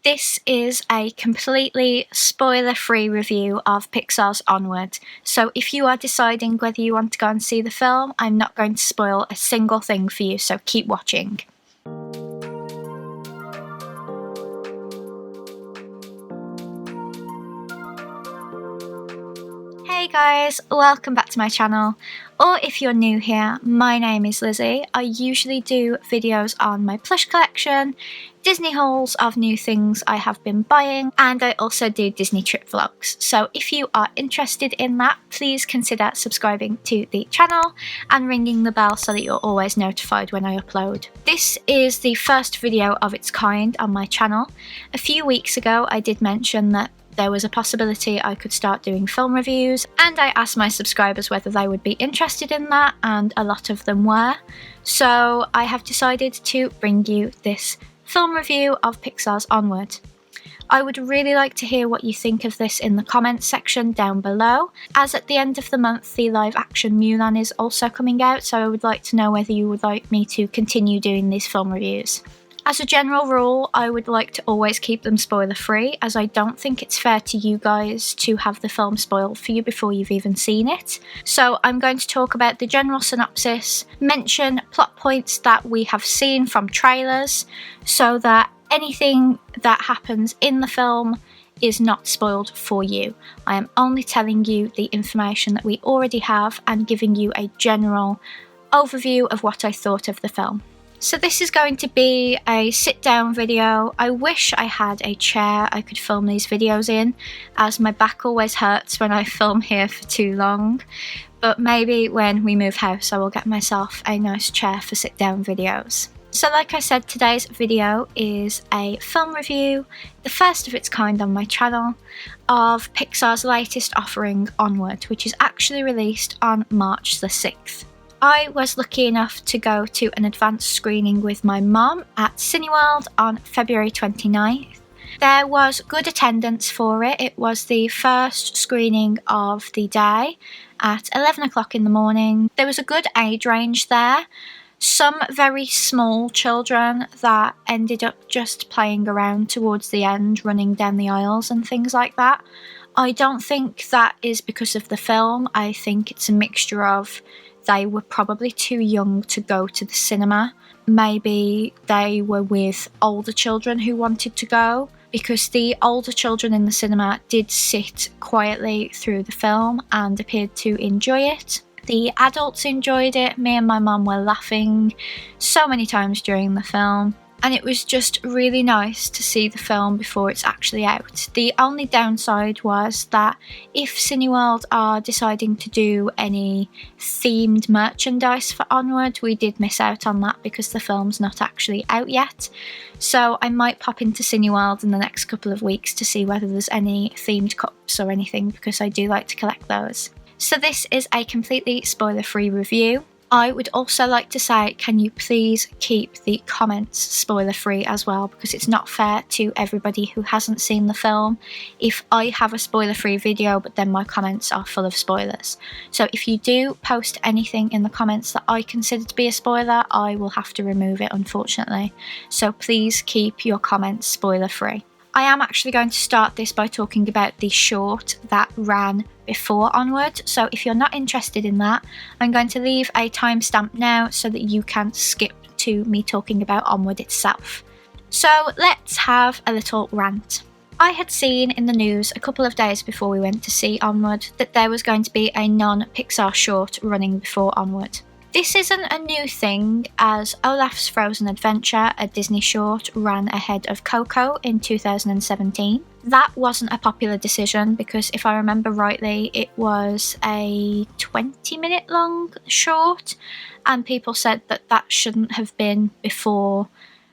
This is a completely spoiler-free review of Pixar's Onward, so if you are deciding whether you want to go and see the film, I'm not going to spoil a single thing for you, so keep watching. Hey guys, welcome back to my channel, or if you're new here, my name is Lizzie. I usually do videos on my plush collection, Disney hauls of new things I have been buying, and I also do Disney trip vlogs. So if you are interested in that, please consider subscribing to the channel and ringing the bell so that you're always notified when I upload. This is the first video of its kind on my channel. A few weeks ago I did mention that there was a possibility I could start doing film reviews, and I asked my subscribers whether they would be interested in that, and a lot of them were. So I have decided to bring you this film review of Pixar's Onward. I would really like to hear what you think of this in the comments section down below, as at the end of the month the live action Mulan is also coming out, so I would like to know whether you would like me to continue doing these film reviews. As a general rule, I would like to always keep them spoiler free, as I don't think it's fair to you guys to have the film spoiled for you before you've even seen it. So I'm going to talk about the general synopsis, mention plot points that we have seen from trailers, so that anything that happens in the film is not spoiled for you. I am only telling you the information that we already have and giving you a general overview of what I thought of the film. So this is going to be a sit down video. I wish I had a chair I could film these videos in, as my back always hurts when I film here for too long. But maybe when we move house I will get myself a nice chair for sit down videos. So like I said, today's video is a film review, the first of its kind on my channel, of Pixar's latest offering, Onward, which is actually released on March the 6th. I was lucky enough to go to an advanced screening with my mum at Cineworld on February 29th. There was good attendance for it. It was the first screening of the day at 11 o'clock in the morning. There was a good age range there. Some very small children that ended up just playing around towards the end, running down the aisles and things like that. I don't think that is because of the film. I think it's a mixture of they were probably too young to go to the cinema. Maybe they were with older children who wanted to go, because the older children in the cinema did sit quietly through the film and appeared to enjoy it. The adults enjoyed it. Me and my mum were laughing so many times during the film, and it was just really nice to see the film before it's actually out. The only downside was that if Cineworld are deciding to do any themed merchandise for Onward, we did miss out on that because the film's not actually out yet. So I might pop into Cineworld in the next couple of weeks to see whether there's any themed cups or anything, because I do like to collect those. So this is a completely spoiler-free review. I would also like to say, can you please keep the comments spoiler-free as well, because it's not fair to everybody who hasn't seen the film if I have a spoiler-free video but then my comments are full of spoilers. So if you do post anything in the comments that I consider to be a spoiler, I will have to remove it, unfortunately. So please keep your comments spoiler-free. I am actually going to start this by talking about the short that ran before Onward, so if you're not interested in that, I'm going to leave a timestamp now so that you can skip to me talking about Onward itself. So let's have a little rant. I had seen in the news a couple of days before we went to see Onward that there was going to be a non-Pixar short running before Onward. This isn't a new thing, as Olaf's Frozen Adventure, a Disney short, ran ahead of Coco in 2017. That wasn't a popular decision because, if I remember rightly, it was a 20-minute long short, and people said that that shouldn't have been before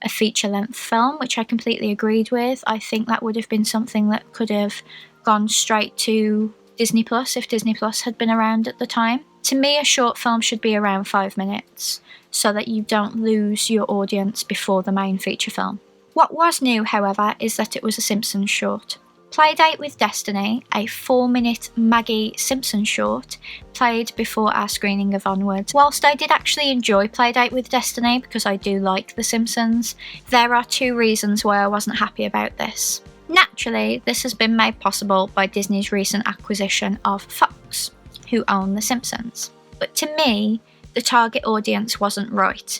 a feature-length film, which I completely agreed with. I think that would have been something that could have gone straight to Disney Plus if Disney Plus had been around at the time. To me, a short film should be around 5 minutes, so that you don't lose your audience before the main feature film. What was new, however, is that it was a Simpsons short. Playdate with Destiny, a 4-minute Maggie Simpson short, played before our screening of Onward. Whilst I did actually enjoy Playdate with Destiny because I do like The Simpsons, there are 2 reasons why I wasn't happy about this. Naturally, this has been made possible by Disney's recent acquisition of Fox, who own The Simpsons. But to me, the target audience wasn't right.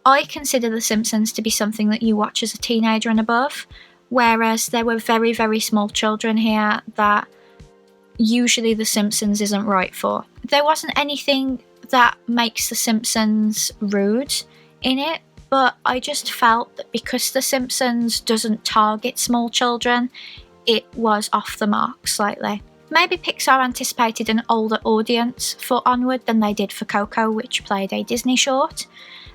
I consider The Simpsons to be something that you watch as a teenager and above, whereas there were very, very small children here that usually The Simpsons isn't right for. There wasn't anything that makes The Simpsons rude in it, but I just felt that because The Simpsons doesn't target small children, it was off the mark slightly. Maybe Pixar anticipated an older audience for Onward than they did for Coco, which played a Disney short,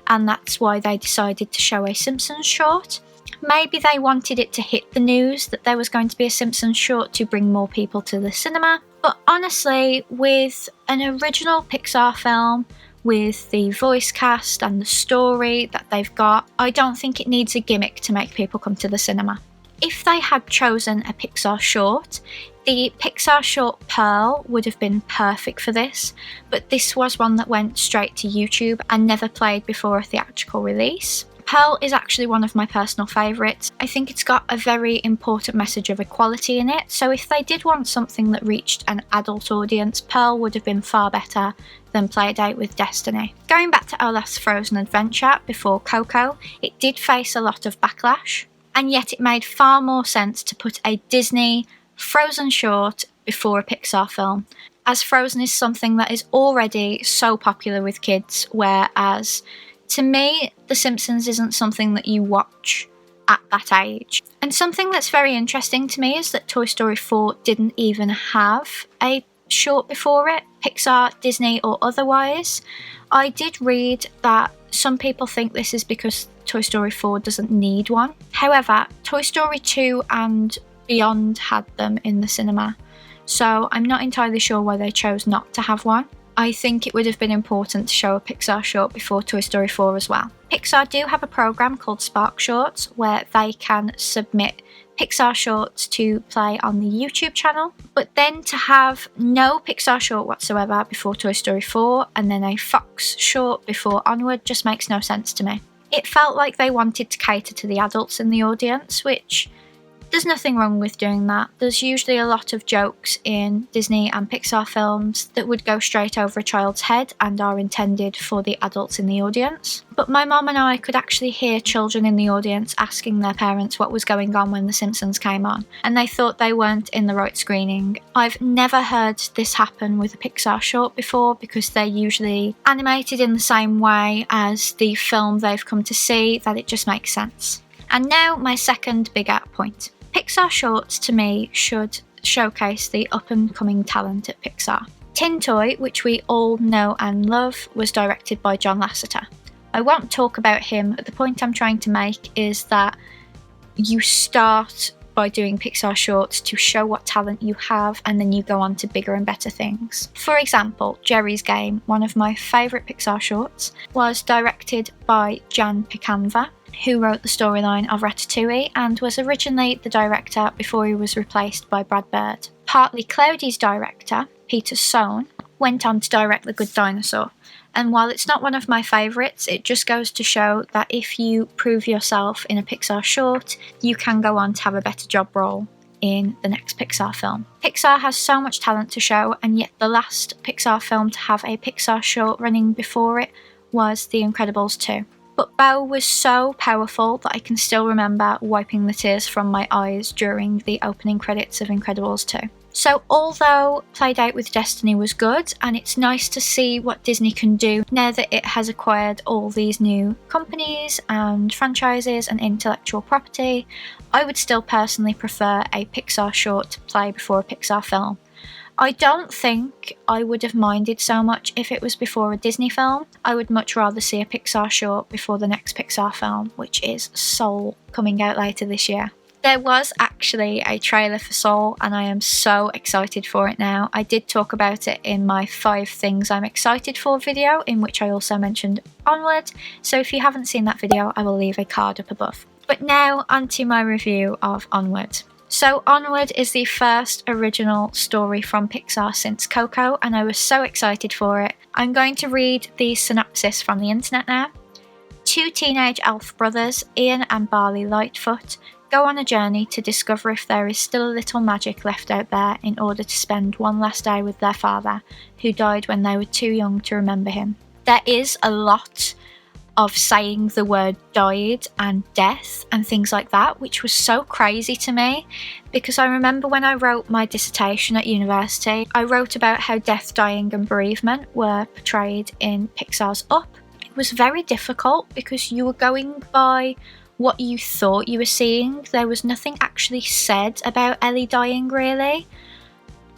and that's why they decided to show a Simpsons short. Maybe they wanted it to hit the news that there was going to be a Simpsons short to bring more people to the cinema. But honestly, with an original Pixar film, with the voice cast and the story that they've got, I don't think it needs a gimmick to make people come to the cinema. If they had chosen a Pixar short, the Pixar short Pearl would have been perfect for this, but this was one that went straight to YouTube and never played before a theatrical release. Pearl is actually one of my personal favourites. I think it's got a very important message of equality in it, so if they did want something that reached an adult audience, Pearl would have been far better than Playdate with Destiny. Going back to Olaf's Frozen Adventure before Coco, it did face a lot of backlash, and yet it made far more sense to put a Disney Frozen short before a Pixar film, as Frozen is something that is already so popular with kids, whereas to me, The Simpsons isn't something that you watch at that age. And something that's very interesting to me is that Toy Story 4 didn't even have a short before it, Pixar, Disney or otherwise. I did read that some people think this is because Toy Story 4 doesn't need one. However, Toy Story 2 and beyond had them in the cinema, so I'm not entirely sure why they chose not to have one. I think it would have been important to show a Pixar short before Toy Story 4 as well. Pixar do have a program called Spark Shorts where they can submit Pixar shorts to play on the YouTube channel, but then to have no Pixar short whatsoever before Toy Story 4 and then a Fox short before Onward just makes no sense to me. It felt like they wanted to cater to the adults in the audience, which there's nothing wrong with doing that. There's usually a lot of jokes in Disney and Pixar films that would go straight over a child's head and are intended for the adults in the audience. But my mum and I could actually hear children in the audience asking their parents what was going on when The Simpsons came on, and they thought they weren't in the right screening. I've never heard this happen with a Pixar short before because they're usually animated in the same way as the film they've come to see, that it just makes sense. And now my second bigger point. Pixar shorts to me should showcase the up-and-coming talent at Pixar. Tin Toy, which we all know and love, was directed by John Lasseter. I won't talk about him, but the point I'm trying to make is that you start by doing Pixar shorts to show what talent you have, and then you go on to bigger and better things. For example, Jerry's Game, one of my favourite Pixar shorts, was directed by Jan Picanva, who wrote the storyline of Ratatouille and was originally the director before he was replaced by Brad Bird. Partly Cloudy's director, Peter Sohn, went on to direct The Good Dinosaur, and while it's not one of my favourites, it just goes to show that if you prove yourself in a Pixar short, you can go on to have a better job role in the next Pixar film. Pixar has so much talent to show, and yet the last Pixar film to have a Pixar short running before it was The Incredibles 2. But Bo was so powerful that I can still remember wiping the tears from my eyes during the opening credits of Incredibles 2. So although Playdate with Destiny was good, and it's nice to see what Disney can do now that it has acquired all these new companies and franchises and intellectual property, I would still personally prefer a Pixar short to play before a Pixar film. I don't think I would have minded so much if it was before a Disney film. I would much rather see a Pixar short before the next Pixar film, which is Soul, coming out later this year. There was actually a trailer for Soul, and I am so excited for it now. I did talk about it in my 5 things I'm excited for video, in which I also mentioned Onward, so if you haven't seen that video, I will leave a card up above. But now onto my review of Onward. So Onward is the first original story from Pixar since Coco, and I was so excited for it. I'm going to read the synopsis from the internet now. Two teenage elf brothers, Ian and Barley Lightfoot, go on a journey to discover if there is still a little magic left out there in order to spend one last day with their father, who died when they were too young to remember him. There is a lot of saying the word died and death and things like that, which was so crazy to me, because I remember when I wrote my dissertation at university, I wrote about how death, dying and bereavement were portrayed in Pixar's Up. It was very difficult because you were going by what you thought you were seeing. There was nothing actually said about Ellie dying, really.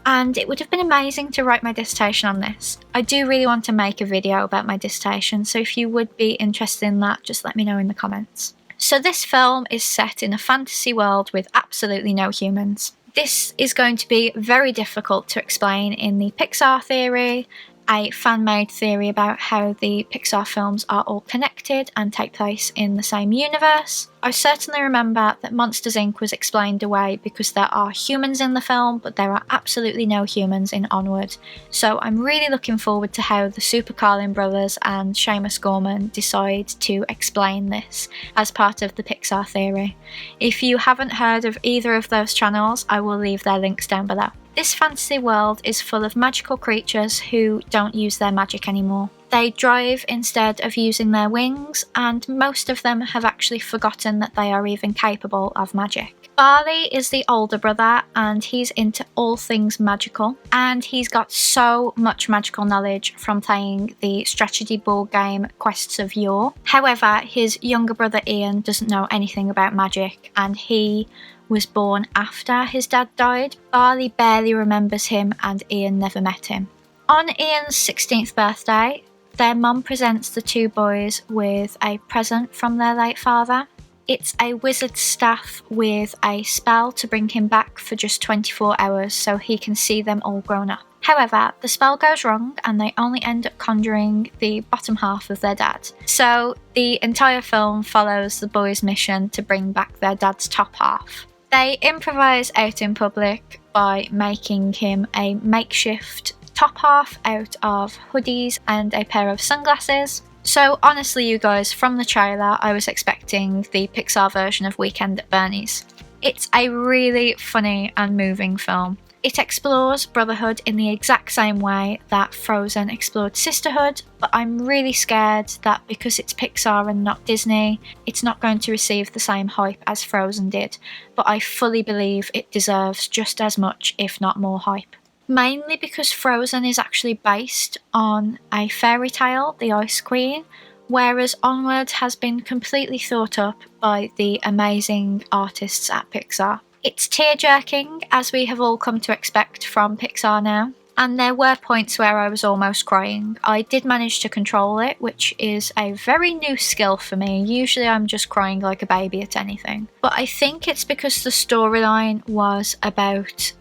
And it would have been amazing to write my dissertation on this. I do really want to make a video about my dissertation, so if you would be interested in that, just let me know in the comments. So this film is set in a fantasy world with absolutely no humans. This is going to be very difficult to explain in the Pixar theory, a fan-made theory about how the Pixar films are all connected and take place in the same universe. I certainly remember that Monsters Inc. was explained away because there are humans in the film, but there are absolutely no humans in Onward. So I'm really looking forward to how the Super Carlin brothers and Seamus Gorman decide to explain this as part of the Pixar theory. If you haven't heard of either of those channels, I will leave their links down below. This fantasy world is full of magical creatures who don't use their magic anymore. They drive instead of using their wings, and most of them have actually forgotten that they are even capable of magic. Barley is the older brother, and he's into all things magical, and he's got so much magical knowledge from playing the strategy board game Quests of Yore. However, his younger brother Ian doesn't know anything about magic, and he was born after his dad died. Barley barely remembers him, and Ian never met him. On Ian's 16th birthday, their mum presents the two boys with a present from their late father. It's a wizard's staff with a spell to bring him back for just 24 hours so he can see them all grown up. However, the spell goes wrong and they only end up conjuring the bottom half of their dad. So the entire film follows the boys' mission to bring back their dad's top half. They improvise out in public by making him a makeshift top half out of hoodies and a pair of sunglasses. So honestly, you guys, from the trailer, I was expecting the Pixar version of Weekend at Bernie's. It's a really funny and moving film. It explores brotherhood in the exact same way that Frozen explored sisterhood, but I'm really scared that because it's Pixar and not Disney, it's not going to receive the same hype as Frozen did, but I fully believe it deserves just as much, if not more hype. Mainly because Frozen is actually based on a fairy tale, The Ice Queen, whereas Onward has been completely thought up by the amazing artists at Pixar. It's tear-jerking, as we have all come to expect from Pixar now, and there were points where I was almost crying. I did manage to control it, which is a very new skill for me. Usually I'm just crying like a baby at anything. But I think it's because the storyline was about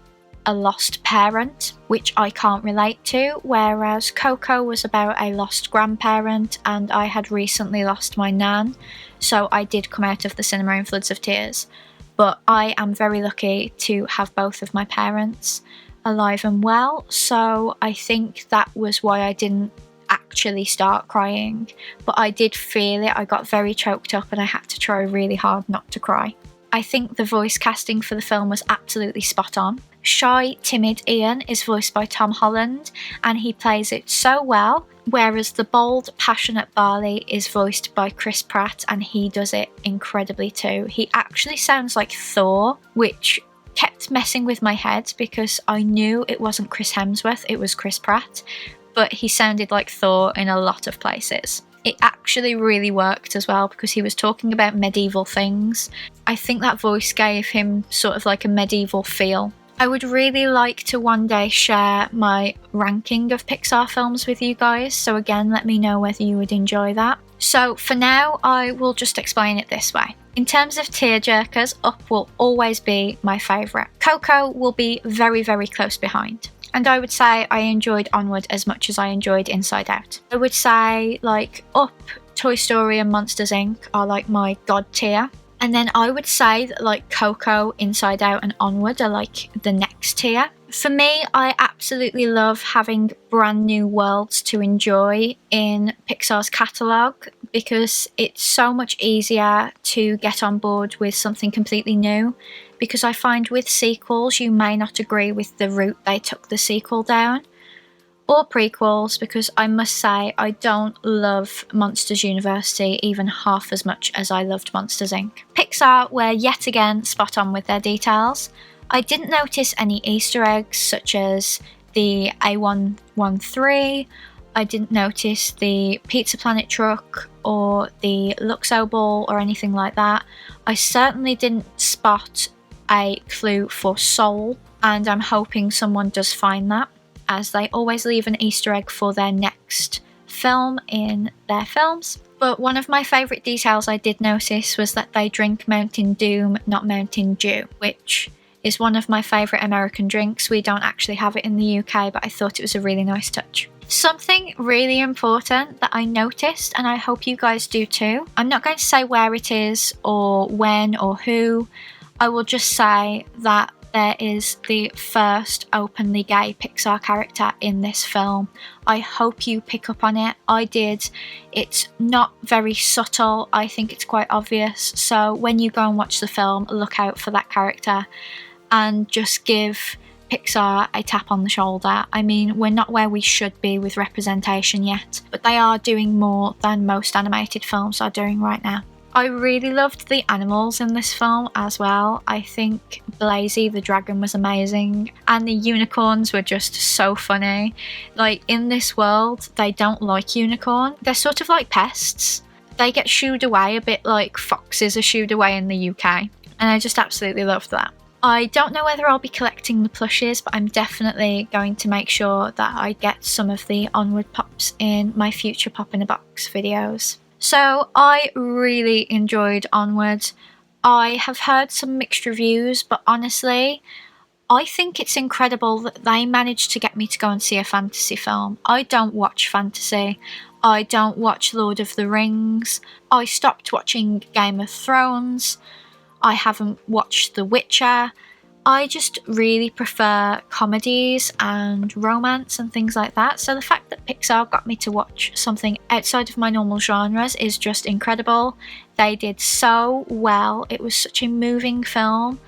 a lost parent, which I can't relate to, whereas Coco was about a lost grandparent, and I had recently lost my nan, so I did come out of the cinema in floods of tears. But I am very lucky to have both of my parents alive and well, so I think that was why I didn't actually start crying. But I did feel it, I got very choked up and I had to try really hard not to cry. I think the voice casting for the film was absolutely spot on. Shy, timid Ian is voiced by Tom Holland, and he plays it so well, whereas the bold, passionate Barley is voiced by Chris Pratt, and he does it incredibly too. He actually sounds like Thor, which kept messing with my head because I knew it wasn't Chris Hemsworth, it was Chris Pratt, but he sounded like Thor in a lot of places. It actually really worked as well because he was talking about medieval things. I think that voice gave him sort of like a medieval feel. I would really like to one day share my ranking of Pixar films with you guys, so again, let me know whether you would enjoy that. So for now, I will just explain it this way. In terms of tearjerkers, Up will always be my favourite. Coco will be very, very close behind. And I would say I enjoyed Onward as much as I enjoyed Inside Out. I would say like Up, Toy Story and Monsters Inc. are like my god tier. And then I would say that like Coco, Inside Out and Onward are like the next tier. For me, I absolutely love having brand new worlds to enjoy in Pixar's catalogue because it's so much easier to get on board with something completely new, because I find with sequels you may not agree with the route they took the sequel down, or prequels, because I must say I don't love Monsters University even half as much as I loved Monsters Inc. Pixar were yet again spot on with their details. I didn't notice any Easter eggs such as the A113, I didn't notice the Pizza Planet truck or the Luxo ball or anything like that. I certainly didn't spot a clue for Soul, and I'm hoping someone does find that, as they always leave an Easter egg for their next film in their films. But one of my favourite details I did notice was that they drink Mountain Doom, not Mountain Dew, which is one of my favourite American drinks. We don't actually have it in the UK, but I thought it was a really nice touch. Something really important that I noticed, and I hope you guys do too, I'm not going to say where it is or when or who, I will just say that there is the first openly gay Pixar character in this film. I hope you pick up on it. I did. It's not very subtle. I think it's quite obvious. So when you go and watch the film, look out for that character and just give Pixar a tap on the shoulder. I mean, we're not where we should be with representation yet, but they are doing more than most animated films are doing right now. I really loved the animals in this film as well. I think Blazy the dragon was amazing, and the unicorns were just so funny. Like, in this world, they don't like unicorn. They're sort of like pests. They get shooed away a bit like foxes are shooed away in the UK, and I just absolutely loved that. I don't know whether I'll be collecting the plushes, but I'm definitely going to make sure that I get some of the Onward pops in my future Pop in a Box videos. So I really enjoyed Onward. I have heard some mixed reviews, but honestly, I think it's incredible that they managed to get me to go and see a fantasy film. I don't watch fantasy. I don't watch Lord of the Rings. I stopped watching Game of Thrones. I haven't watched The Witcher. I just really prefer comedies and romance and things like that. So the fact that Pixar got me to watch something outside of my normal genres is just incredible. They did so well. It was such a moving film,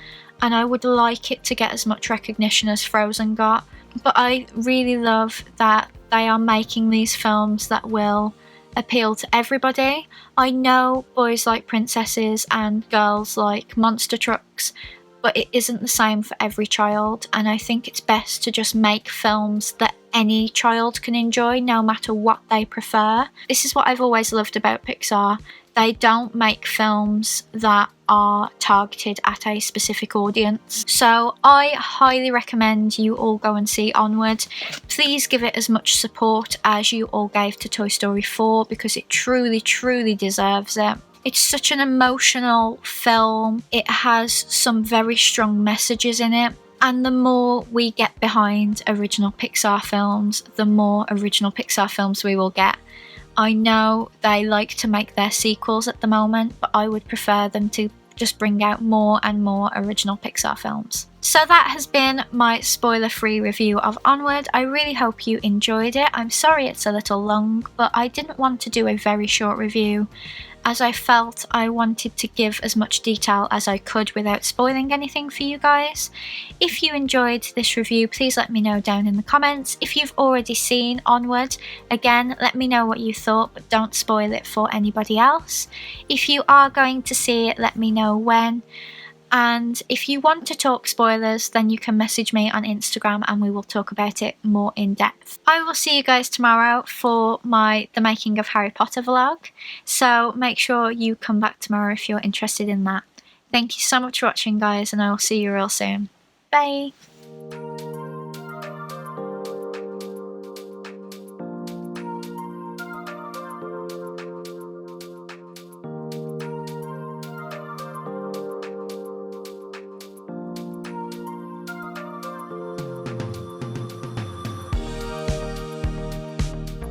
and I would like it to get as much recognition as Frozen got. But I really love that they are making these films that will appeal to everybody. I know boys like princesses and girls like monster trucks, but it isn't the same for every child, and I think it's best to just make films that any child can enjoy, no matter what they prefer. This is what I've always loved about Pixar. They don't make films that are targeted at a specific audience. So I highly recommend you all go and see Onward. Please give it as much support as you all gave to Toy Story 4, because it truly, truly deserves it. It's such an emotional film. It has some very strong messages in it. And the more we get behind original Pixar films, the more original Pixar films we will get. I know they like to make their sequels at the moment, but I would prefer them to just bring out more and more original Pixar films. So that has been my spoiler-free review of Onward. I really hope you enjoyed it. I'm sorry it's a little long, but I didn't want to do a very short review, as I felt I wanted to give as much detail as I could without spoiling anything for you guys. If you enjoyed this review, please let me know down in the comments. If you've already seen Onward, again, let me know what you thought, but don't spoil it for anybody else. If you are going to see it, let me know when. And if you want to talk spoilers, then you can message me on Instagram and we will talk about it more in depth. I will see you guys tomorrow for the Making of Harry Potter vlog, so make sure you come back tomorrow if you're interested in that. Thank you so much for watching, guys, and I will see you real soon. Bye!